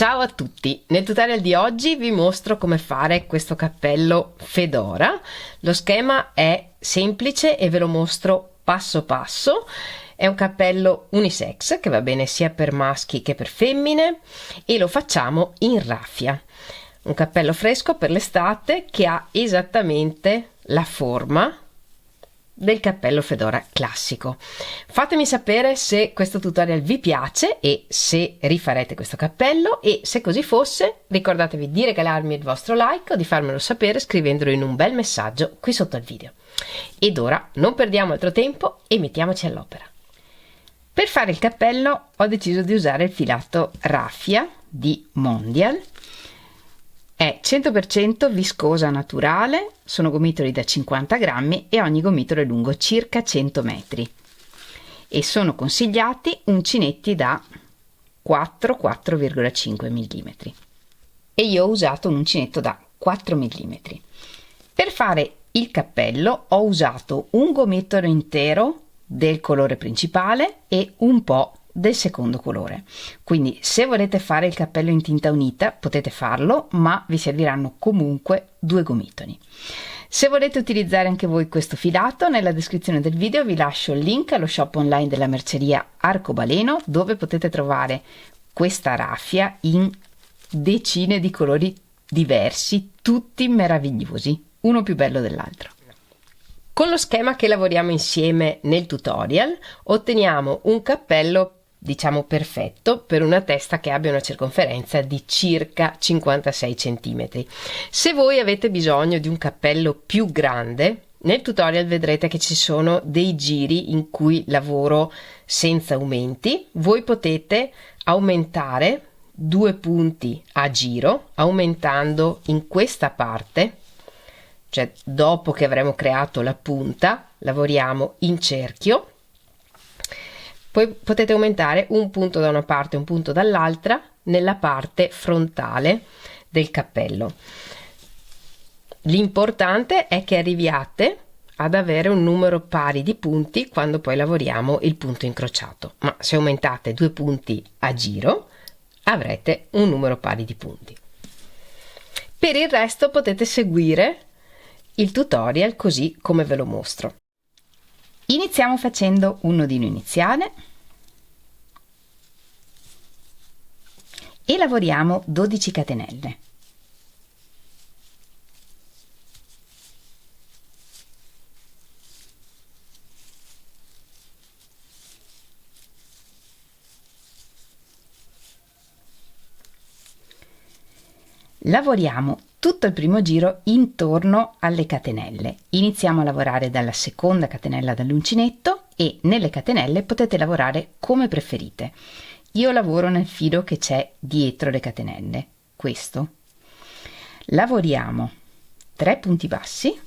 Ciao a tutti! Nel tutorial di oggi vi mostro come fare questo cappello fedora. Lo schema è semplice e ve lo mostro passo passo. È un cappello unisex che va bene sia per maschi che per femmine e lo facciamo in raffia. Un cappello fresco per l'estate che ha esattamente la forma del cappello fedora classico. Fatemi sapere se questo tutorial vi piace e se rifarete questo cappello, e se così fosse ricordatevi di regalarmi il vostro like o di farmelo sapere scrivendolo in un bel messaggio qui sotto al video. Ed ora non perdiamo altro tempo e mettiamoci all'opera. Per fare il cappello ho deciso di usare il filato raffia di Mondial. È 100% viscosa naturale, sono gomitoli da 50 grammi e ogni gomitolo è lungo circa 100 metri e sono consigliati uncinetti da 4,5 mm e io ho usato un uncinetto da 4 mm. Per fare il cappello ho usato un gomitolo intero del colore principale e un po' del secondo colore, quindi se volete fare il cappello in tinta unita potete farlo, ma vi serviranno comunque due gomitoli. Se volete utilizzare anche voi questo filato, nella descrizione del video vi lascio il link allo shop online della merceria Arcobaleno, dove potete trovare questa raffia in decine di colori diversi, tutti meravigliosi, uno più bello dell'altro. Con lo schema che lavoriamo insieme nel tutorial otteniamo un cappello diciamo perfetto per una testa che abbia una circonferenza di circa 56 cm. Se voi avete bisogno di un cappello più grande, nel tutorial vedrete che ci sono dei giri in cui lavoro senza aumenti. Voi potete aumentare 2 punti a giro aumentando in questa parte, cioè dopo che avremo creato la punta lavoriamo in cerchio. Poi potete aumentare un punto da una parte e un punto dall'altra nella parte frontale del cappello. L'importante è che arriviate ad avere un numero pari di punti quando poi lavoriamo il punto incrociato, ma se aumentate 2 punti a giro avrete un numero pari di punti. Per il resto potete seguire il tutorial così come ve lo mostro. Iniziamo facendo un nodino iniziale e lavoriamo 12 catenelle. Lavoriamo tutto il primo giro intorno alle catenelle. Iniziamo a lavorare dalla seconda catenella dall'uncinetto e nelle catenelle potete lavorare come preferite. Io lavoro nel filo che c'è dietro le catenelle, questo. Lavoriamo 3 punti bassi,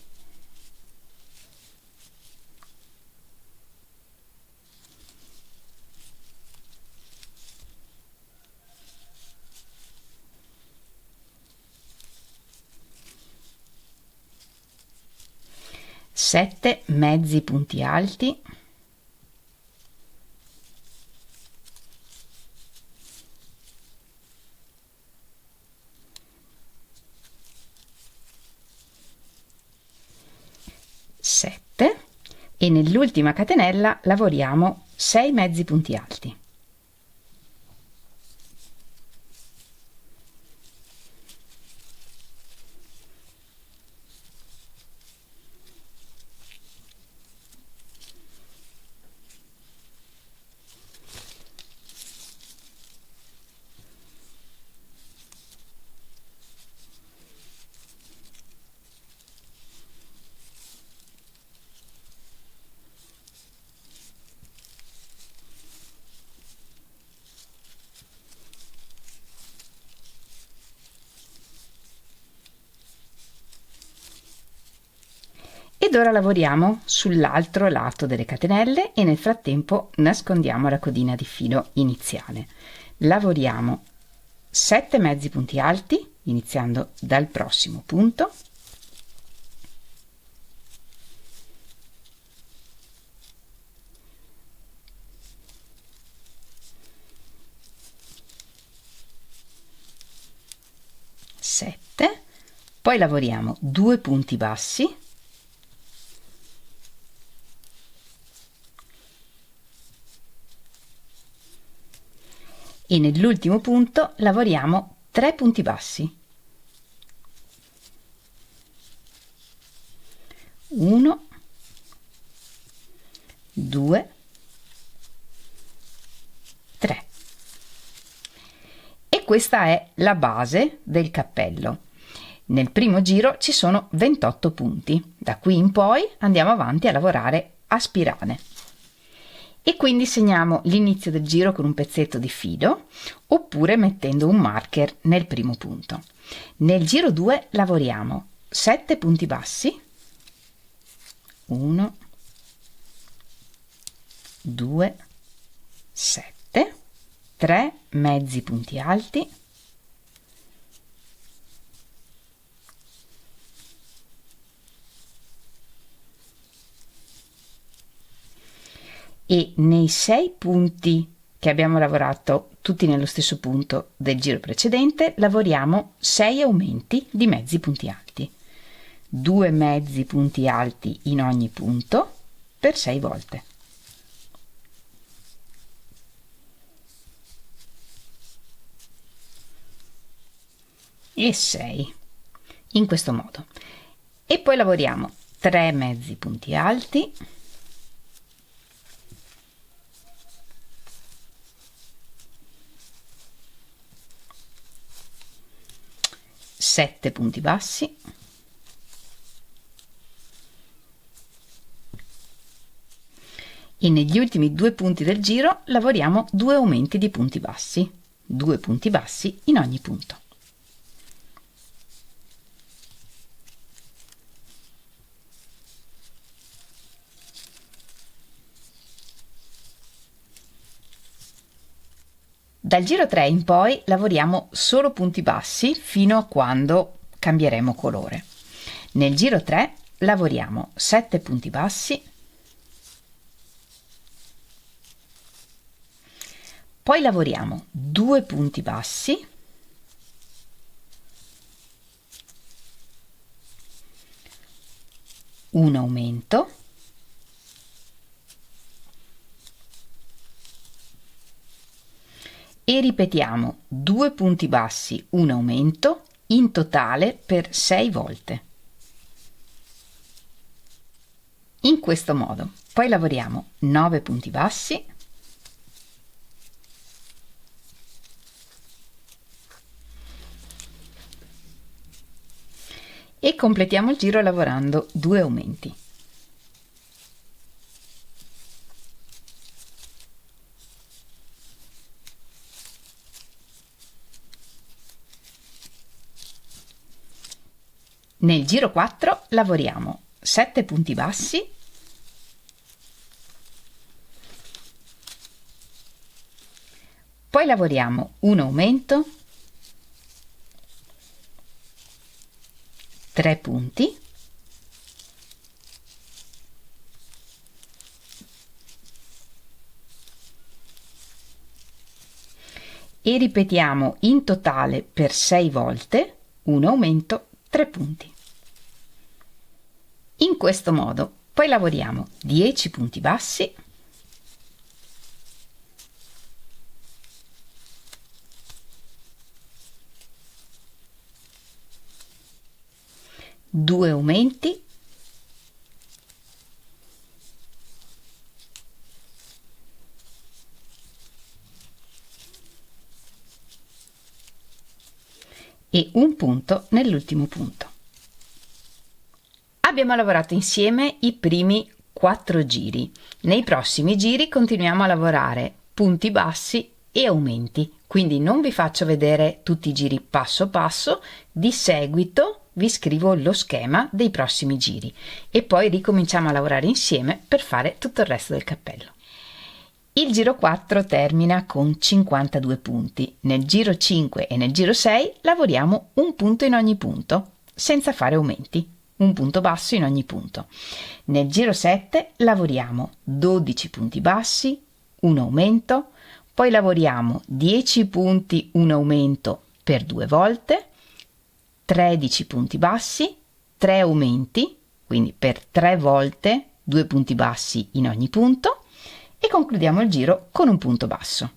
sette mezzi punti alti, e nell'ultima catenella lavoriamo 6 mezzi punti alti. Ed ora lavoriamo sull'altro lato delle catenelle e nel frattempo nascondiamo la codina di filo iniziale. Lavoriamo 7 mezzi punti alti iniziando dal prossimo punto, Poi lavoriamo 2 punti bassi, e nell'ultimo punto lavoriamo 3 punti bassi, 1, 2, 3. E questa è la base del cappello. Nel primo giro ci sono 28 punti, da qui in poi andiamo avanti a lavorare a spirale. E quindi segniamo l'inizio del giro con un pezzetto di filo oppure mettendo un marker nel primo punto. Nel giro 2 lavoriamo 7 punti bassi, 1, 2, 7, 3 mezzi punti alti, e nei 6 punti che abbiamo lavorato tutti nello stesso punto del giro precedente lavoriamo 6 aumenti di mezzi punti alti, 2 mezzi punti alti in ogni punto per 6 volte. E 6 in questo modo, e poi lavoriamo 3 mezzi punti alti, 7 punti bassi, e negli ultimi 2 punti del giro lavoriamo 2 aumenti di punti bassi, 2 punti bassi in ogni punto. Dal giro 3 in poi lavoriamo solo punti bassi fino a quando cambieremo colore. Nel giro 3 lavoriamo 7 punti bassi, poi lavoriamo 2 punti bassi, un aumento, e ripetiamo 2 punti bassi, un aumento, in totale per 6 volte. In questo modo. Poi lavoriamo 9 punti bassi, e completiamo il giro lavorando 2 aumenti. Nel giro 4 lavoriamo 7 punti bassi, poi lavoriamo un aumento, 3 punti, e ripetiamo in totale per 6 volte un aumento, 3 punti. In questo modo poi lavoriamo 10 punti bassi, due aumenti, e un punto nell'ultimo punto. Abbiamo lavorato insieme i primi 4 giri. Nei prossimi giri continuiamo a lavorare punti bassi e aumenti, quindi non vi faccio vedere tutti i giri passo passo, di seguito vi scrivo lo schema dei prossimi giri e poi ricominciamo a lavorare insieme per fare tutto il resto del cappello. Il giro 4 termina con 52 punti. Nel giro 5 e nel giro 6 lavoriamo un punto in ogni punto, senza fare aumenti, un punto basso in ogni punto. Nel giro 7 lavoriamo 12 punti bassi, un aumento, poi lavoriamo 10 punti, un aumento per 2 volte, 13 punti bassi, 3 aumenti, quindi per 3 volte 2 punti bassi in ogni punto, e concludiamo il giro con un punto basso.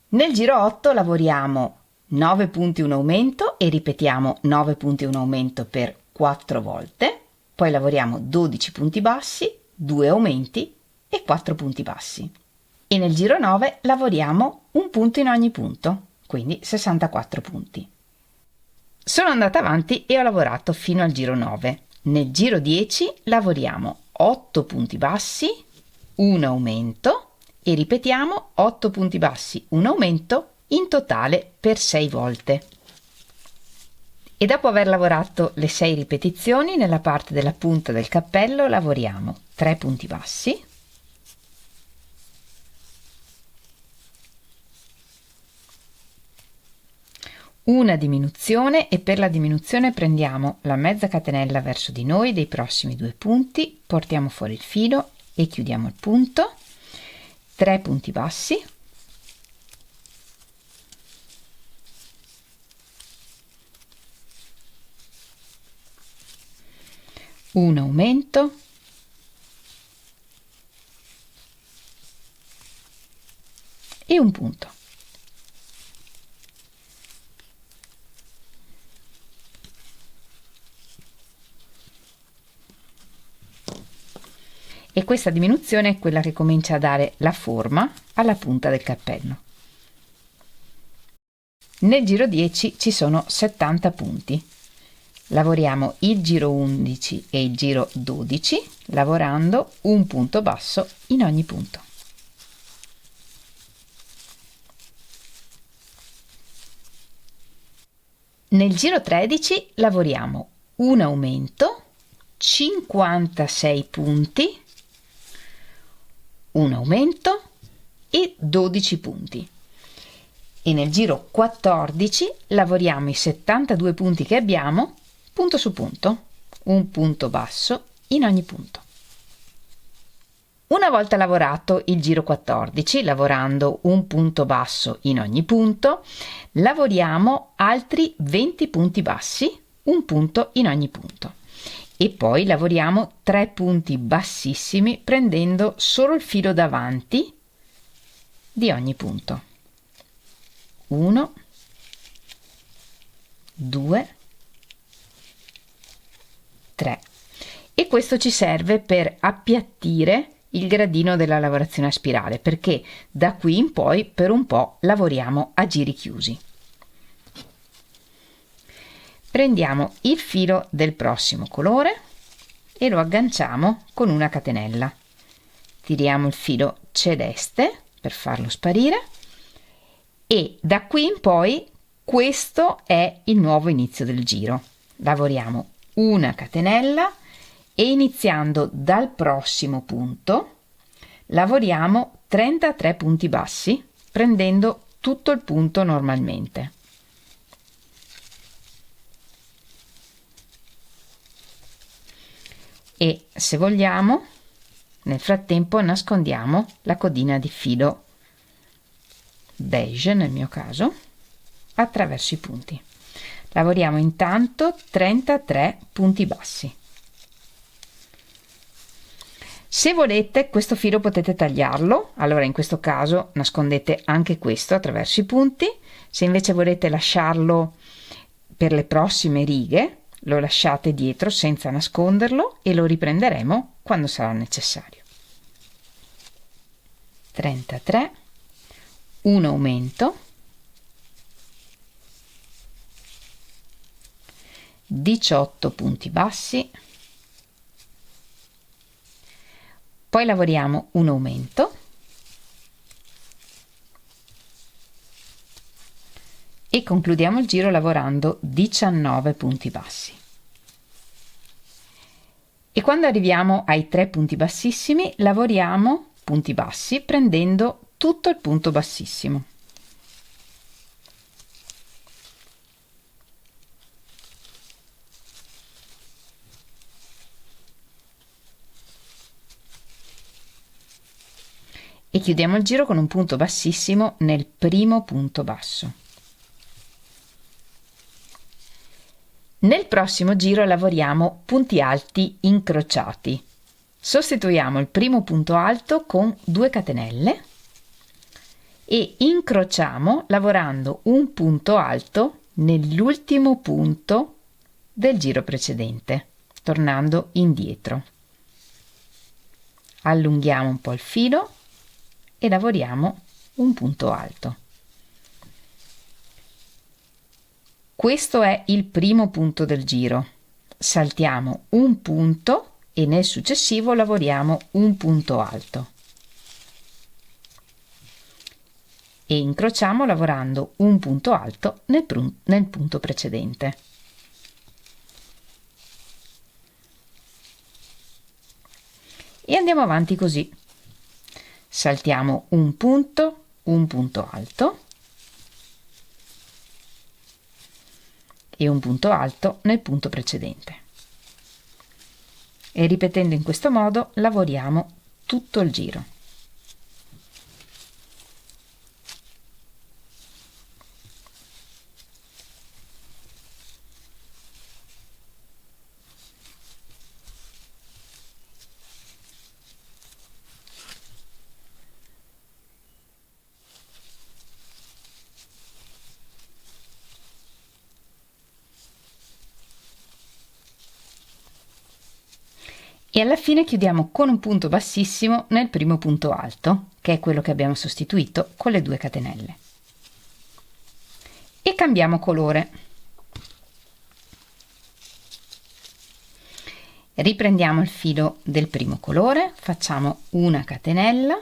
Nel giro 8 lavoriamo 9 punti un aumento e ripetiamo 9 punti un aumento per 4 volte, poi lavoriamo 12 punti bassi, 2 aumenti e 4 punti bassi. E nel giro 9 lavoriamo un punto in ogni punto, quindi 64 punti. Sono andata avanti e ho lavorato fino al giro 9. Nel giro 10 lavoriamo 8 punti bassi, un aumento e ripetiamo 8 punti bassi, un aumento in totale per 6 volte. E dopo aver lavorato le 6 ripetizioni, nella parte della punta del cappello lavoriamo 3 punti bassi, una diminuzione, e per la diminuzione prendiamo la mezza catenella verso di noi dei prossimi 2 punti, portiamo fuori il filo e chiudiamo il punto, 3 punti bassi, un aumento, e un punto. E questa diminuzione è quella che comincia a dare la forma alla punta del cappello. Nel giro 10 ci sono 70 punti. Lavoriamo il giro 11 e il giro 12 lavorando un punto basso in ogni punto. Nel giro 13 lavoriamo un aumento, 56 punti, un aumento e 12 punti. E nel giro 14 lavoriamo i 72 punti che abbiamo punto su punto, un punto basso in ogni punto. Una volta lavorato il giro 14, lavorando un punto basso in ogni punto, lavoriamo altri 20 punti bassi, un punto in ogni punto. E poi lavoriamo 3 punti bassissimi prendendo solo il filo davanti di ogni punto. 1, 2, 3. E questo ci serve per appiattire il gradino della lavorazione a spirale, perché da qui in poi per un po' lavoriamo a giri chiusi. Prendiamo il filo del prossimo colore e lo agganciamo con una catenella. Tiriamo il filo celeste per farlo sparire e da qui in poi questo è il nuovo inizio del giro. Lavoriamo una catenella e iniziando dal prossimo punto lavoriamo 33 punti bassi prendendo tutto il punto normalmente. E se vogliamo nel frattempo nascondiamo la codina di filo beige, nel mio caso, attraverso i punti. Lavoriamo intanto 33 punti bassi. Se volete questo filo potete tagliarlo, allora in questo caso nascondete anche questo attraverso i punti. Se invece volete lasciarlo per le prossime righe, lo lasciate dietro senza nasconderlo e lo riprenderemo quando sarà necessario. 33, un aumento, 18 punti bassi, poi lavoriamo un aumento e concludiamo il giro lavorando 19 punti bassi. E quando arriviamo ai 3 punti bassissimi lavoriamo punti bassi prendendo tutto il punto bassissimo. E chiudiamo il giro con un punto bassissimo nel primo punto basso. Nel prossimo giro lavoriamo punti alti incrociati. Sostituiamo il primo punto alto con 2 catenelle e incrociamo lavorando un punto alto nell'ultimo punto del giro precedente, tornando indietro. Allunghiamo un po' il filo e lavoriamo un punto alto. Questo è il primo punto del giro. Saltiamo un punto e nel successivo lavoriamo un punto alto. E incrociamo lavorando un punto alto nel punto precedente. E andiamo avanti così. Saltiamo un punto alto e un punto alto nel punto precedente. E ripetendo in questo modo lavoriamo tutto il giro. E alla fine chiudiamo con un punto bassissimo nel primo punto alto, che è quello che abbiamo sostituito con le 2 catenelle. E cambiamo colore. Riprendiamo il filo del primo colore, facciamo una catenella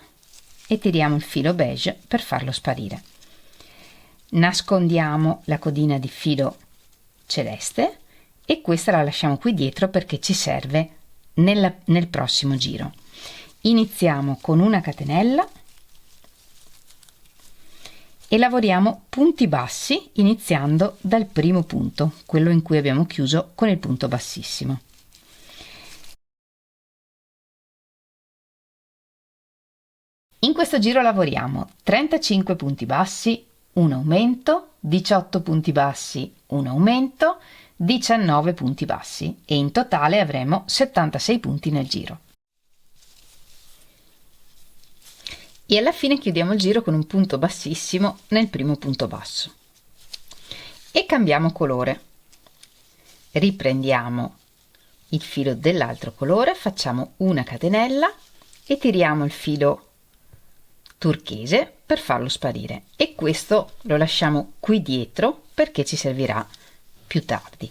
e tiriamo il filo beige per farlo sparire. Nascondiamo la codina di filo celeste e questa la lasciamo qui dietro perché ci serve nel prossimo giro. Iniziamo con una catenella e lavoriamo punti bassi iniziando dal primo punto, quello in cui abbiamo chiuso con il punto bassissimo. In questo giro lavoriamo 35 punti bassi, un aumento, 18 punti bassi, un aumento, 19 punti bassi e in totale avremo 76 punti nel giro. E alla fine chiudiamo il giro con un punto bassissimo nel primo punto basso. E cambiamo colore. Riprendiamo il filo dell'altro colore, facciamo una catenella e tiriamo il filo turchese per farlo sparire e questo lo lasciamo qui dietro perché ci servirà più tardi.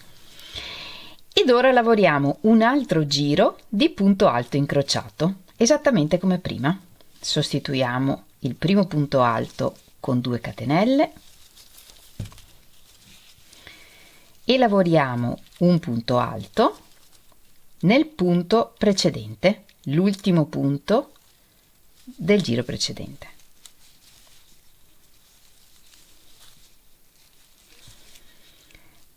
Ed ora lavoriamo un altro giro di punto alto incrociato, esattamente come prima. Sostituiamo il primo punto alto con 2 catenelle e lavoriamo un punto alto nel punto precedente, l'ultimo punto del giro precedente.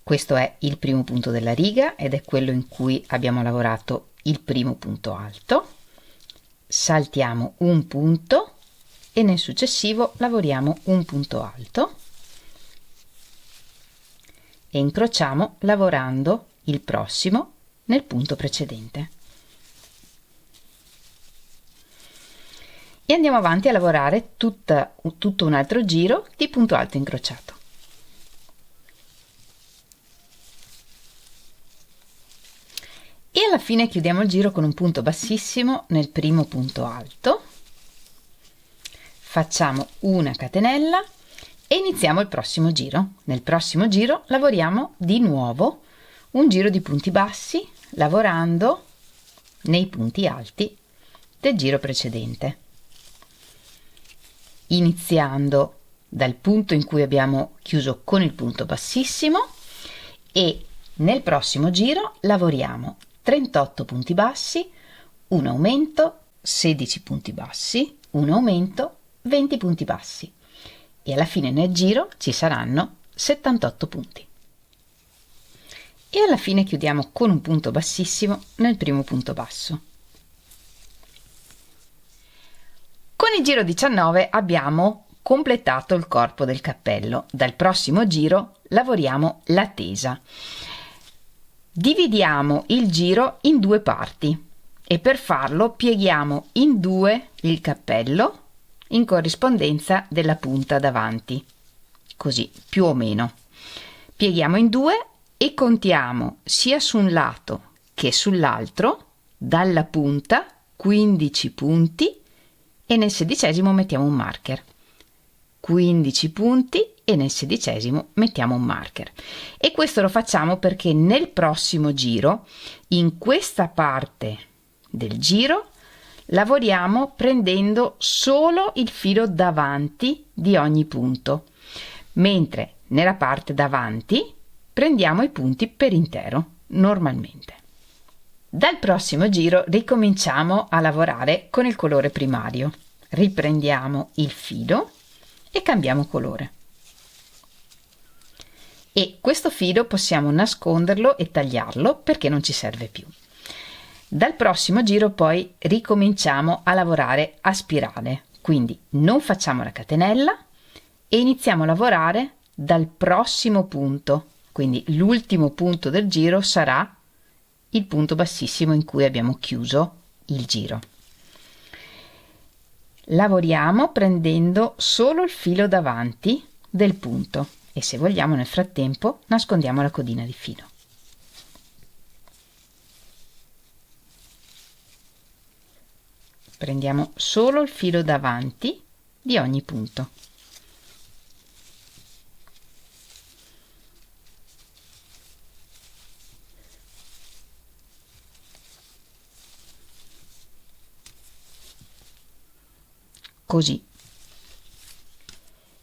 Questo è il primo punto della riga ed è quello in cui abbiamo lavorato il primo punto alto. Saltiamo un punto e nel successivo lavoriamo un punto alto e incrociamo lavorando il prossimo nel punto precedente. E andiamo avanti a lavorare tutto un altro giro di punto alto incrociato. E alla fine chiudiamo il giro con un punto bassissimo nel primo punto alto, facciamo una catenella e iniziamo il prossimo giro. Nel prossimo giro lavoriamo di nuovo un giro di punti bassi lavorando nei punti alti del giro precedente, iniziando dal punto in cui abbiamo chiuso con il punto bassissimo e nel prossimo giro lavoriamo 38 punti bassi, un aumento, 16 punti bassi, un aumento, 20 punti bassi e alla fine nel giro ci saranno 78 punti. E alla fine chiudiamo con un punto bassissimo nel primo punto basso. Con il giro 19 abbiamo completato il corpo del cappello. Dal prossimo giro lavoriamo la tesa. Dividiamo il giro in due parti e per farlo pieghiamo in due il cappello in corrispondenza della punta davanti, così più o meno. Pieghiamo in due e contiamo sia su un lato che sull'altro dalla punta 15 punti e nel 16° mettiamo un marker. 15 punti e nel 16° mettiamo un marker. E questo lo facciamo perché nel prossimo giro, in questa parte del giro, lavoriamo prendendo solo il filo davanti di ogni punto, mentre nella parte davanti prendiamo i punti per intero, normalmente. Dal prossimo giro ricominciamo a lavorare con il colore primario. Riprendiamo il filo e cambiamo colore. E questo filo possiamo nasconderlo e tagliarlo perché non ci serve più. Dal prossimo giro poi ricominciamo a lavorare a spirale, quindi non facciamo la catenella e iniziamo a lavorare dal prossimo punto, quindi l'ultimo punto del giro sarà il punto bassissimo in cui abbiamo chiuso il giro. Lavoriamo prendendo solo il filo davanti del punto e se vogliamo nel frattempo nascondiamo la codina di filo. Prendiamo solo il filo davanti di ogni punto. Così.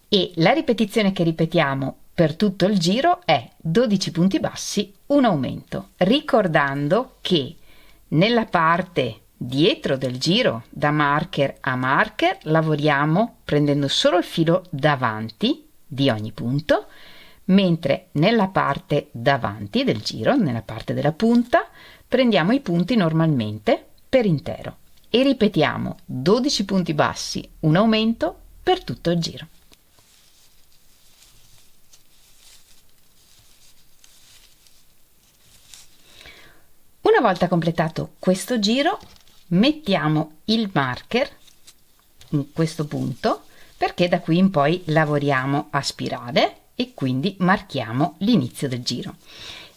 E la ripetizione che ripetiamo per tutto il giro è 12 punti bassi, un aumento, ricordando che nella parte dietro del giro da marker a marker lavoriamo prendendo solo il filo davanti di ogni punto, mentre nella parte davanti del giro, nella parte della punta, prendiamo i punti normalmente per intero e ripetiamo 12 punti bassi, un aumento per tutto il giro. Una volta completato questo giro, mettiamo il marker in questo punto perché da qui in poi lavoriamo a spirale e quindi marchiamo l'inizio del giro.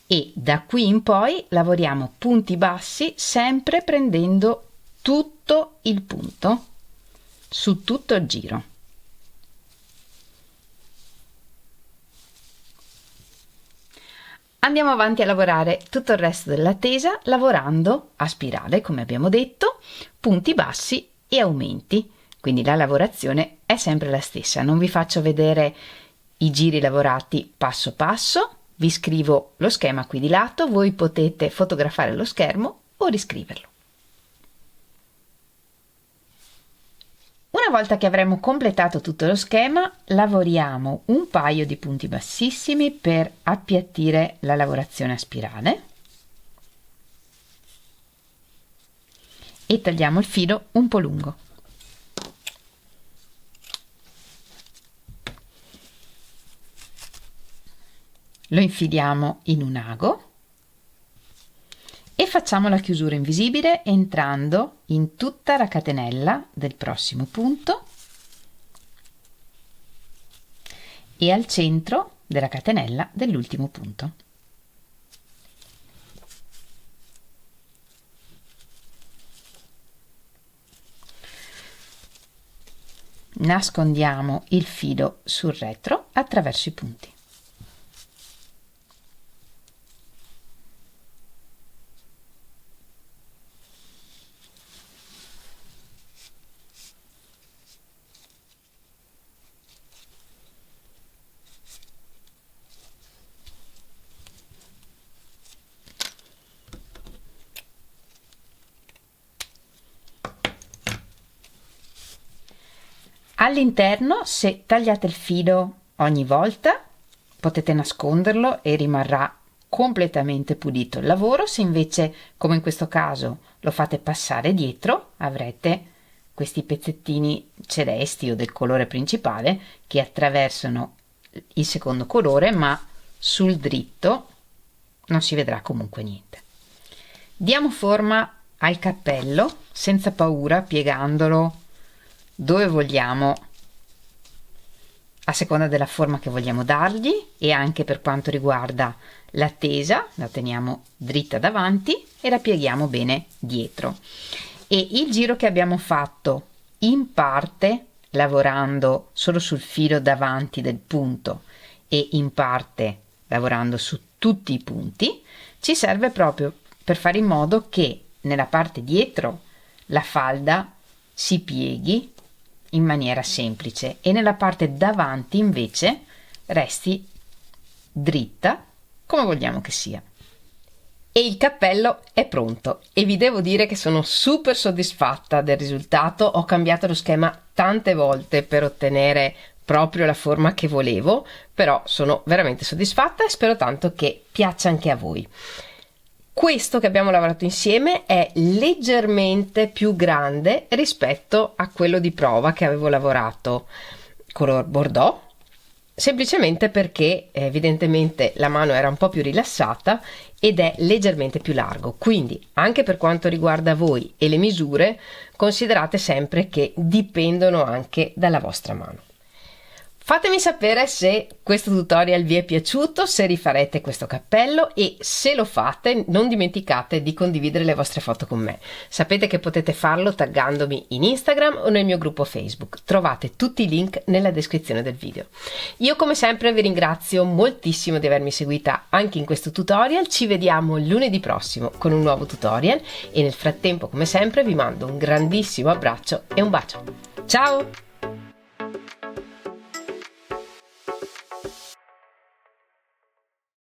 E da qui in poi lavoriamo punti bassi sempre prendendo tutto il punto su tutto il giro. Andiamo avanti a lavorare tutto il resto della tesa lavorando a spirale, come abbiamo detto, punti bassi e aumenti. Quindi la lavorazione è sempre la stessa. Non vi faccio vedere i giri lavorati passo passo, vi scrivo lo schema qui di lato, voi potete fotografare lo schermo o riscriverlo. Una volta che avremo completato tutto lo schema, lavoriamo un paio di punti bassissimi per appiattire la lavorazione a spirale e tagliamo il filo un po' lungo. Lo infiliamo in un ago e facciamo la chiusura invisibile entrando in tutta la catenella del prossimo punto e al centro della catenella dell'ultimo punto. Nascondiamo il filo sul retro attraverso i punti. All'interno, se tagliate il filo ogni volta, potete nasconderlo e rimarrà completamente pulito il lavoro. Se invece, come in questo caso, lo fate passare dietro, avrete questi pezzettini celesti o del colore principale che attraversano il secondo colore, ma sul dritto non si vedrà comunque niente. Diamo forma al cappello senza paura, piegandolo dove vogliamo a seconda della forma che vogliamo dargli, e anche per quanto riguarda la tesa la teniamo dritta davanti e la pieghiamo bene dietro. E il giro che abbiamo fatto in parte lavorando solo sul filo davanti del punto e in parte lavorando su tutti i punti ci serve proprio per fare in modo che nella parte dietro la falda si pieghi in maniera semplice e nella parte davanti invece resti dritta come vogliamo che sia. E il cappello è pronto e vi devo dire che sono super soddisfatta del risultato. Ho cambiato lo schema tante volte per ottenere proprio la forma che volevo, però sono veramente soddisfatta e spero tanto che piaccia anche a voi. Questo che abbiamo lavorato insieme è leggermente più grande rispetto a quello di prova che avevo lavorato color bordeaux, semplicemente perché evidentemente la mano era un po' più rilassata ed è leggermente più largo. Quindi anche per quanto riguarda voi e le misure, considerate sempre che dipendono anche dalla vostra mano. Fatemi sapere se questo tutorial vi è piaciuto, se rifarete questo cappello, e se lo fate non dimenticate di condividere le vostre foto con me. Sapete che potete farlo taggandomi in Instagram o nel mio gruppo Facebook. Trovate tutti i link nella descrizione del video. Io come sempre vi ringrazio moltissimo di avermi seguita anche in questo tutorial. Ci vediamo lunedì prossimo con un nuovo tutorial e nel frattempo come sempre vi mando un grandissimo abbraccio e un bacio. Ciao!